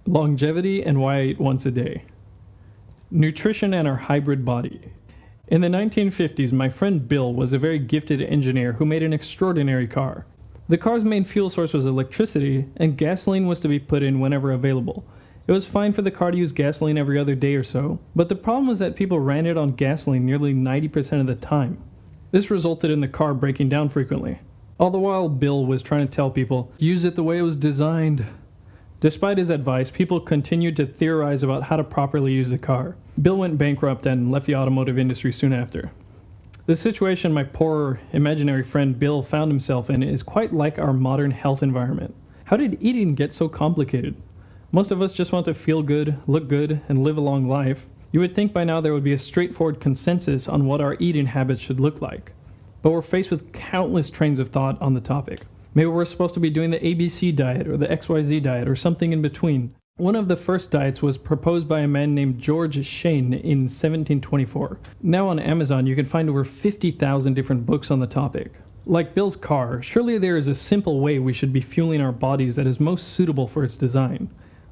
Longevity and why I eat once a day. Nutrition and our hybrid body. In the 1950s, my friend Bill was a very gifted engineer who made an extraordinary car. The car's main fuel source was electricity, and gasoline was to be put in whenever available. It was fine for the car to use gasoline every other day or so, but the problem was that people ran it on gasoline nearly 90% of the time. This resulted in the car breaking down frequently. All the while, Bill was trying to tell people, use it the way it was designed. Despite his advice, people continued to theorize about how to properly use the car. Bill went bankrupt and left the automotive industry soon after. The situation my poor imaginary friend Bill found himself in is quite like our modern health environment. How did eating get so complicated? Most of us just want to feel good, look good, and live a long life. You would think by now there would be a straightforward consensus on what our eating habits should look like. But we're faced with countless trains of thought on the topic. Maybe we're supposed to be doing the ABC diet or the XYZ diet or something in between. One of the first diets was proposed by a man named George Shane in 1724. Now on Amazon you can find over 50,000 different books on the topic. Like Bill's car, surely there is a simple way we should be fueling our bodies that is most suitable for its design.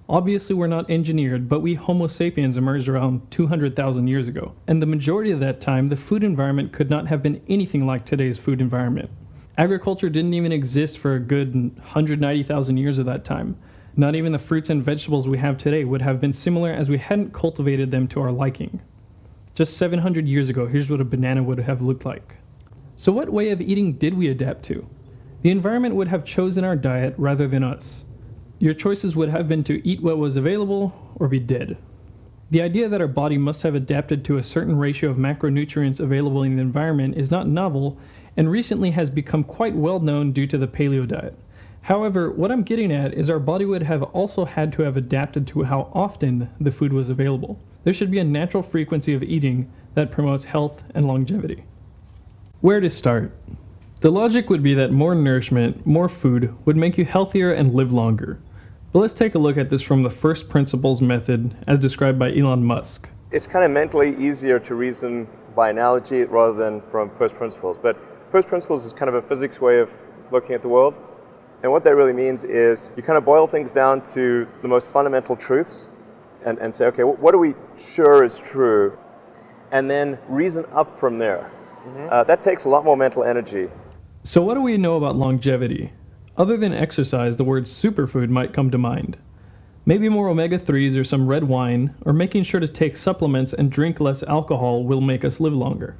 Obviously we're not engineered, but we Homo sapiens emerged around 200,000 years ago. And the majority of that time, the food environment could not have been anything like today's food environment. Agriculture didn't even exist for a good 190,000 years of that time. Not even the fruits and vegetables we have today would have been similar as we hadn't cultivated them to our liking. Just 700 years ago, here's what a banana would have looked like. So what way of eating did we adapt to? The environment would have chosen our diet rather than us. Your choices would have been to eat what was available or be dead. The idea that our body must have adapted to a certain ratio of macronutrients available in the environment is not novel, and recently has become quite well known due to the paleo diet. However, what I'm getting at is our body would have also had to have adapted to how often the food was available. There should be a natural frequency of eating that promotes health and longevity. Where to start? The logic would be that more nourishment, more food, would make you healthier and live longer. But let's take a look at this from the first principles method as described by Elon Musk. It's kind of mentally easier to reason by analogy rather than from first principles. But first principles is kind of a physics way of looking at the world. And what that really means is you kind of boil things down to the most fundamental truths and say, okay, what are we sure is true? And then reason up from there. That takes a lot more mental energy. So what do we know about longevity? Other than exercise, the word superfood might come to mind. Maybe more omega-3s or some red wine, or making sure to take supplements and drink less alcohol will make us live longer.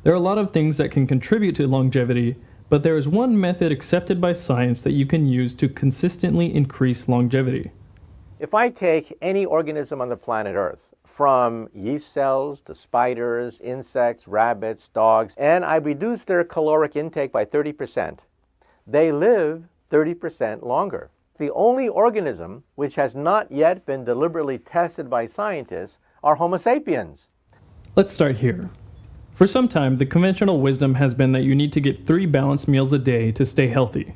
There are a lot of things that can contribute to longevity, but there is one method accepted by science that you can use to consistently increase longevity. If I take any organism on the planet Earth, from yeast cells to spiders, insects, rabbits, dogs, and I reduce their caloric intake by 30%, they live 30% longer. The only organism which has not yet been deliberately tested by scientists are Homo sapiens. Let's start here. For some time, the conventional wisdom has been that you need to get 3 balanced meals a day to stay healthy.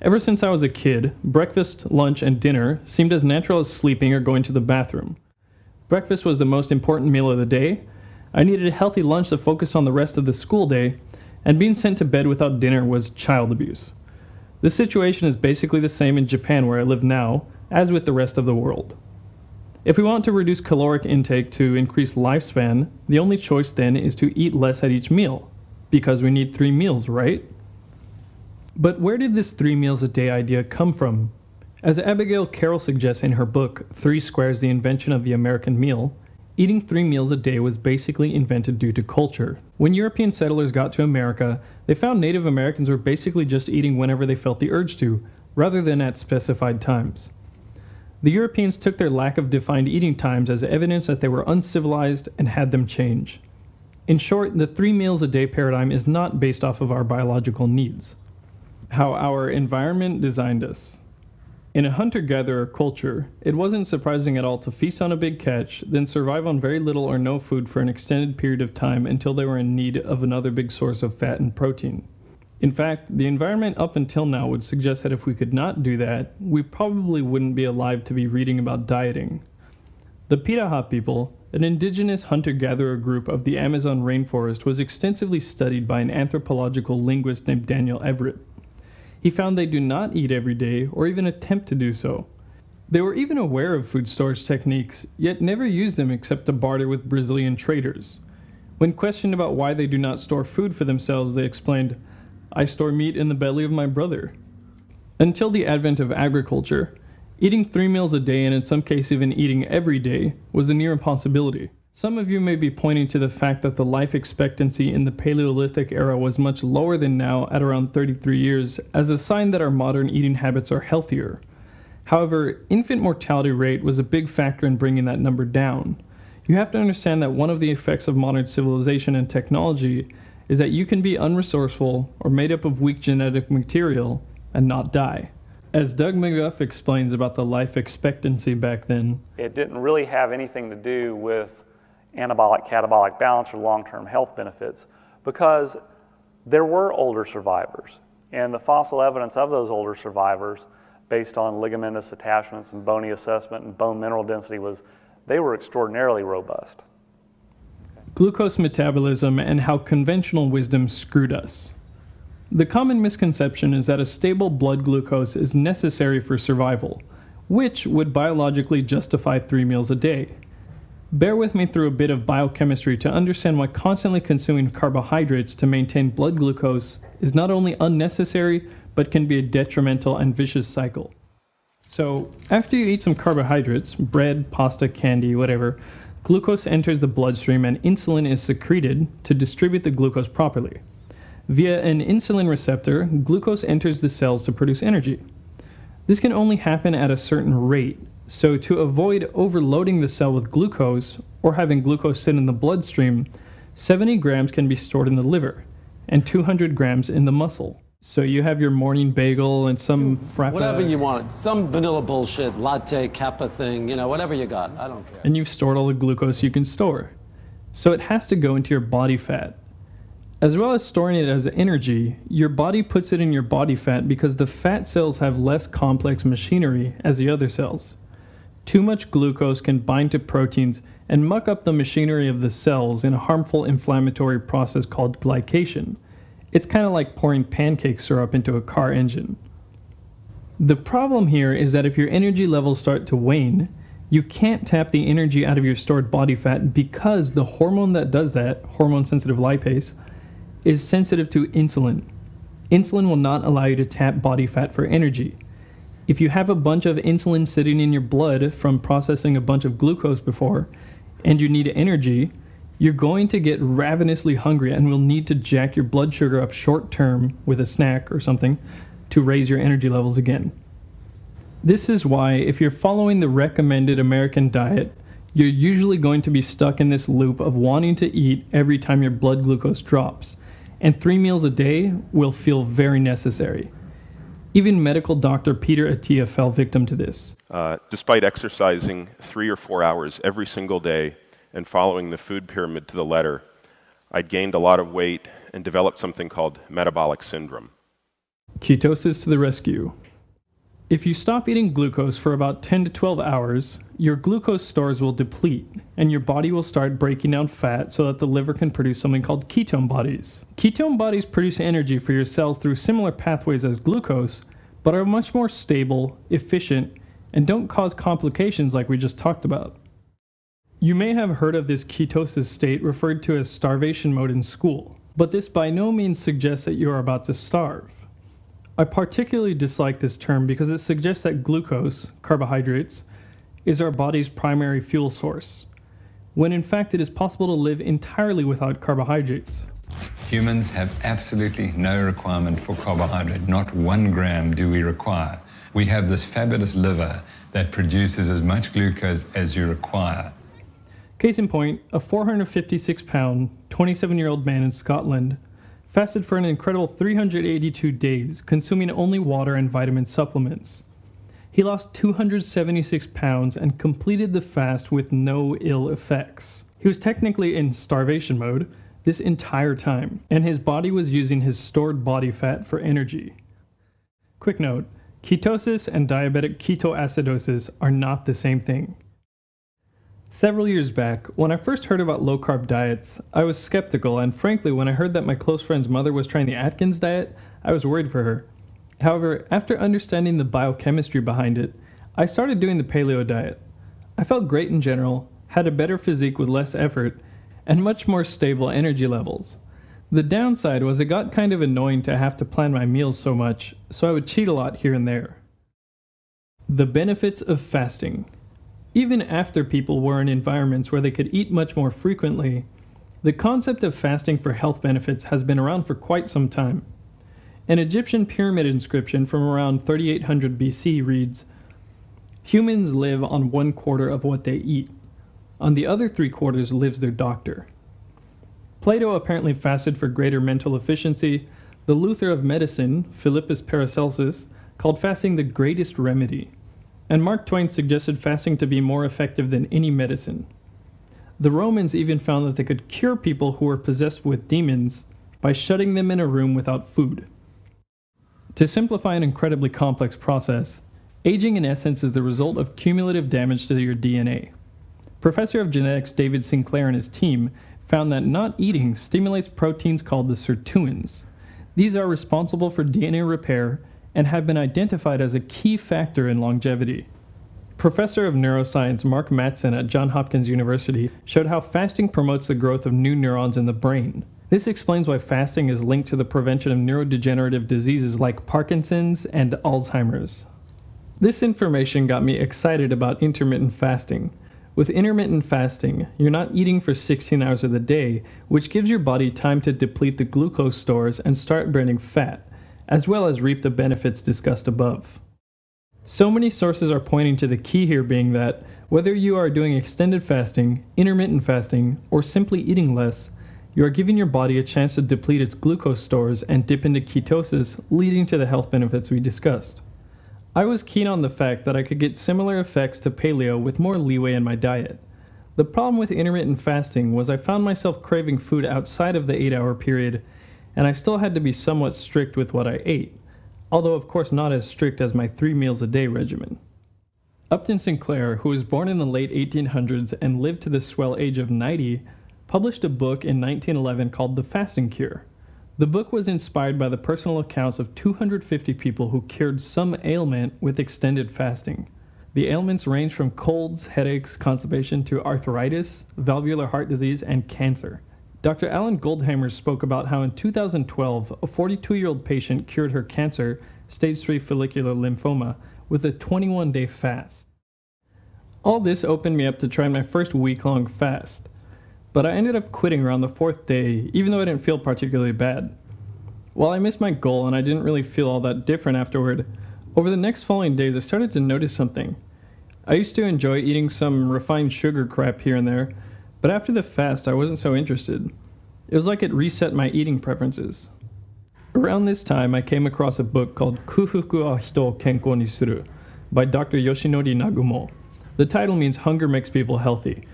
Ever since I was a kid, breakfast, lunch, and dinner seemed as natural as sleeping or going to the bathroom. Breakfast was the most important meal of the day. I needed a healthy lunch to focus on the rest of the school day, and being sent to bed without dinner was child abuse. This situation is basically the same in Japan where I live now, as with the rest of the world. If we want to reduce caloric intake to increase lifespan, the only choice then is to eat less at each meal, because we need 3 meals, right? But where did this 3 meals a day idea come from? As Abigail Carroll suggests in her book, 3 Squares: The Invention of the American Meal, eating 3 meals a day was basically invented due to culture. When European settlers got to America, they found Native Americans were basically just eating whenever they felt the urge to, rather than at specified times. The Europeans took their lack of defined eating times as evidence that they were uncivilized and had them change. In short, the 3 meals a day paradigm is not based off of our biological needs. How our environment designed us. In a hunter-gatherer culture, it wasn't surprising at all to feast on a big catch, then survive on very little or no food for an extended period of time until they were in need of another big source of fat and protein. In fact, the environment up until now would suggest that if we could not do that, we probably wouldn't be alive to be reading about dieting. The Piraha people, an indigenous hunter-gatherer group of the Amazon rainforest, was extensively studied by an anthropological linguist named Daniel Everett. He found they do not eat every day or even attempt to do so. They were even aware of food storage techniques, yet never used them except to barter with Brazilian traders. When questioned about why they do not store food for themselves, they explained, "I store meat in the belly of my brother." Until the advent of agriculture, eating 3 meals a day, and in some cases even eating every day, was a near impossibility. Some of you may be pointing to the fact that the life expectancy in the Paleolithic era was much lower than now at around 33 years as a sign that our modern eating habits are healthier. However, infant mortality rate was a big factor in bringing that number down. You have to understand that one of the effects of modern civilization and technology is that you can be unresourceful or made up of weak genetic material and not die. As Doug McGuff explains about the life expectancy back then, it didn't really have anything to do with anabolic-catabolic balance or long-term health benefits because there were older survivors. And the fossil evidence of those older survivors, based on ligamentous attachments and bony assessment and bone mineral density, was they were extraordinarily robust. Glucose metabolism and how conventional wisdom screwed us. The common misconception is that a stable blood glucose is necessary for survival, which would biologically justify 3 meals a day. Bear with me through a bit of biochemistry to understand why constantly consuming carbohydrates to maintain blood glucose is not only unnecessary, but can be a detrimental and vicious cycle. So, after you eat some carbohydrates, bread, pasta, candy, whatever, glucose enters the bloodstream and insulin is secreted to distribute the glucose properly. Via an insulin receptor, glucose enters the cells to produce energy. This can only happen at a certain rate, so to avoid overloading the cell with glucose or having glucose sit in the bloodstream, 70 grams can be stored in the liver and 200 grams in the muscle. So you have your morning bagel and some frappe. Whatever you want, some vanilla bullshit, latte, kappa thing, you know, whatever you got, I don't care. And you've stored all the glucose you can store. So it has to go into your body fat. As well as storing it as energy, your body puts it in your body fat because the fat cells have less complex machinery as the other cells. Too much glucose can bind to proteins and muck up the machinery of the cells in a harmful inflammatory process called glycation. It's kind of like pouring pancake syrup into a car engine. The problem here is that if your energy levels start to wane, you can't tap the energy out of your stored body fat because the hormone that does that, hormone-sensitive lipase, is sensitive to insulin. Insulin will not allow you to tap body fat for energy. If you have a bunch of insulin sitting in your blood from processing a bunch of glucose before, and you need energy, you're going to get ravenously hungry and will need to jack your blood sugar up short term with a snack or something to raise your energy levels again. This is why if you're following the recommended American diet, you're usually going to be stuck in this loop of wanting to eat every time your blood glucose drops, and 3 meals a day will feel very necessary. Even medical doctor Peter Attia fell victim to this. Despite exercising 3 or 4 hours every single day and following the food pyramid to the letter, I'd gained a lot of weight and developed something called metabolic syndrome. Ketosis to the rescue. If you stop eating glucose for about 10 to 12 hours, your glucose stores will deplete, and your body will start breaking down fat so that the liver can produce something called ketone bodies. Ketone bodies produce energy for your cells through similar pathways as glucose, but are much more stable, efficient, and don't cause complications like we just talked about. You may have heard of this ketosis state referred to as starvation mode in school, but this by no means suggests that you are about to starve. I particularly dislike this term because it suggests that glucose, carbohydrates, is our body's primary fuel source, when in fact it is possible to live entirely without carbohydrates. Humans have absolutely no requirement for carbohydrate. Not 1 gram do we require. We have this fabulous liver that produces as much glucose as you require. Case in point, a 456-pound, 27-year-old man in Scotland fasted for an incredible 382 days, consuming only water and vitamin supplements. He lost 276 pounds and completed the fast with no ill effects. He was technically in starvation mode this entire time, and his body was using his stored body fat for energy. Quick note, ketosis and diabetic ketoacidosis are not the same thing. Several years back, when I first heard about low-carb diets, I was skeptical, and frankly, when I heard that my close friend's mother was trying the Atkins diet, I was worried for her. However, after understanding the biochemistry behind it, I started doing the paleo diet. I felt great in general, had a better physique with less effort, and much more stable energy levels. The downside was it got kind of annoying to have to plan my meals so much, so I would cheat a lot here and there. The benefits of fasting. Even after people were in environments where they could eat much more frequently, the concept of fasting for health benefits has been around for quite some time. An Egyptian pyramid inscription from around 3800 BC reads, "Humans live on 1/4 of what they eat. On the other 3/4 lives their doctor." Plato apparently fasted for greater mental efficiency. The Luther of medicine, Philippus Paracelsus, called fasting the greatest remedy. And Mark Twain suggested fasting to be more effective than any medicine. The Romans even found that they could cure people who were possessed with demons by shutting them in a room without food. To simplify an incredibly complex process, aging in essence is the result of cumulative damage to your DNA. Professor of genetics David Sinclair and his team found that not eating stimulates proteins called the sirtuins. These are responsible for DNA repair and have been identified as a key factor in longevity. Professor of neuroscience Mark Mattson at Johns Hopkins University showed how fasting promotes the growth of new neurons in the brain. This explains why fasting is linked to the prevention of neurodegenerative diseases like Parkinson's and Alzheimer's. This information got me excited about intermittent fasting. With intermittent fasting, you're not eating for 16 hours of the day, which gives your body time to deplete the glucose stores and start burning fat, as well as reap the benefits discussed above. So many sources are pointing to the key here being that, whether you are doing extended fasting, intermittent fasting, or simply eating less, you are giving your body a chance to deplete its glucose stores and dip into ketosis, leading to the health benefits we discussed. I was keen on the fact that I could get similar effects to paleo with more leeway in my diet. The problem with intermittent fasting was I found myself craving food outside of the 8-hour period, and I still had to be somewhat strict with what I ate, although of course not as strict as my 3 meals a day regimen. Upton Sinclair, who was born in the late 1800s and lived to the swell age of 90, published a book in 1911 called The Fasting Cure. The book was inspired by the personal accounts of 250 people who cured some ailment with extended fasting. The ailments range from colds, headaches, constipation to arthritis, valvular heart disease, and cancer. Dr. Alan Goldhammer spoke about how in 2012, a 42-year-old patient cured her cancer, stage 3 follicular lymphoma, with a 21-day fast. All this opened me up to try my first week-long fast. But I ended up quitting around the 4th day, even though I didn't feel particularly bad. While I missed my goal and I didn't really feel all that different afterward, over the next following days I started to notice something. I used to enjoy eating some refined sugar crap here and there, but after the fast I wasn't so interested. It was like it reset my eating preferences. Around this time I came across a book called Kufuku wa Hito o Kenkou ni Suru by Dr. Yoshinori Nagumo. The title means Hunger Makes People Healthy,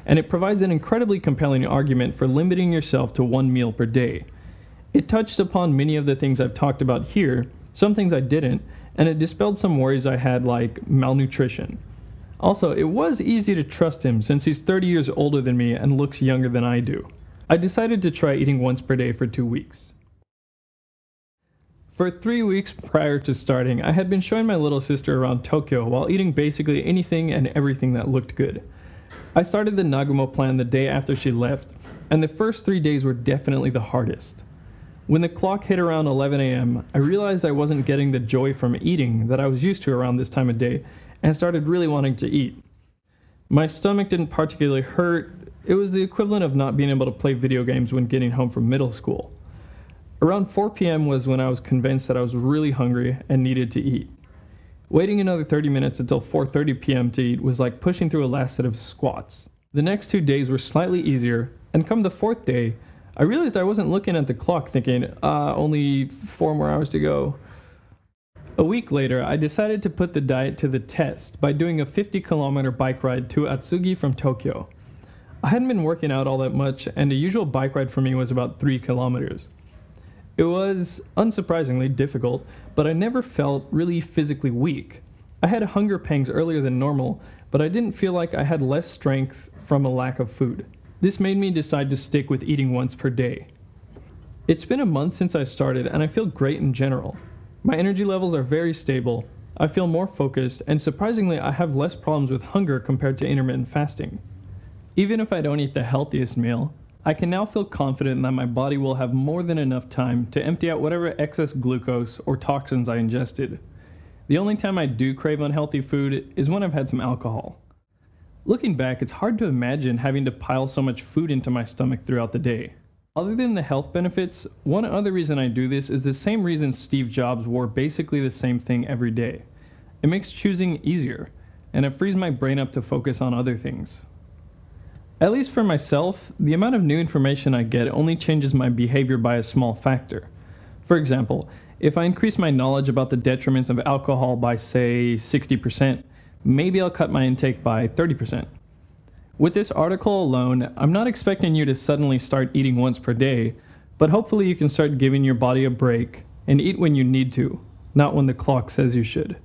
and it provides an incredibly compelling argument for limiting yourself to 1 meal per day. It touched upon many of the things I've talked about here, some things I didn't, and it dispelled some worries I had like malnutrition. Also, it was easy to trust him since he's 30 years older than me and looks younger than I do. I decided to try eating once per day for 2 weeks. For 3 weeks prior to starting, I had been showing my little sister around Tokyo while eating basically anything and everything that looked good. I started the Nagumo plan the day after she left, and the first 3 days were definitely the hardest. When the clock hit around 11 a.m., I realized I wasn't getting the joy from eating that I was used to around this time of day, and started really wanting to eat. My stomach didn't particularly hurt. It was the equivalent of not being able to play video games when getting home from middle school. Around 4 p.m. was when I was convinced that I was really hungry and needed to eat. Waiting another 30 minutes until 4:30 p.m. to eat was like pushing through a last set of squats. The next 2 days were slightly easier, and come the 4th day, I realized I wasn't looking at the clock thinking, only 4 more hours to go. A week later, I decided to put the diet to the test by doing a 50-kilometer bike ride to Atsugi from Tokyo. I hadn't been working out all that much, and the usual bike ride for me was about 3 kilometers. It was, unsurprisingly, difficult, but I never felt really physically weak. I had hunger pangs earlier than normal, but I didn't feel like I had less strength from a lack of food. This made me decide to stick with eating once per day. It's been a month since I started, and I feel great in general. My energy levels are very stable. I feel more focused, and surprisingly, I have less problems with hunger compared to intermittent fasting. Even if I don't eat the healthiest meal, I can now feel confident that my body will have more than enough time to empty out whatever excess glucose or toxins I ingested. The only time I do crave unhealthy food is when I've had some alcohol. Looking back, it's hard to imagine having to pile so much food into my stomach throughout the day. Other than the health benefits, one other reason I do this is the same reason Steve Jobs wore basically the same thing every day. It makes choosing easier, and it frees my brain up to focus on other things. At least for myself, the amount of new information I get only changes my behavior by a small factor. For example, if I increase my knowledge about the detriments of alcohol by, say, 60%, maybe I'll cut my intake by 30%. With this article alone, I'm not expecting you to suddenly start eating once per day, but hopefully you can start giving your body a break and eat when you need to, not when the clock says you should.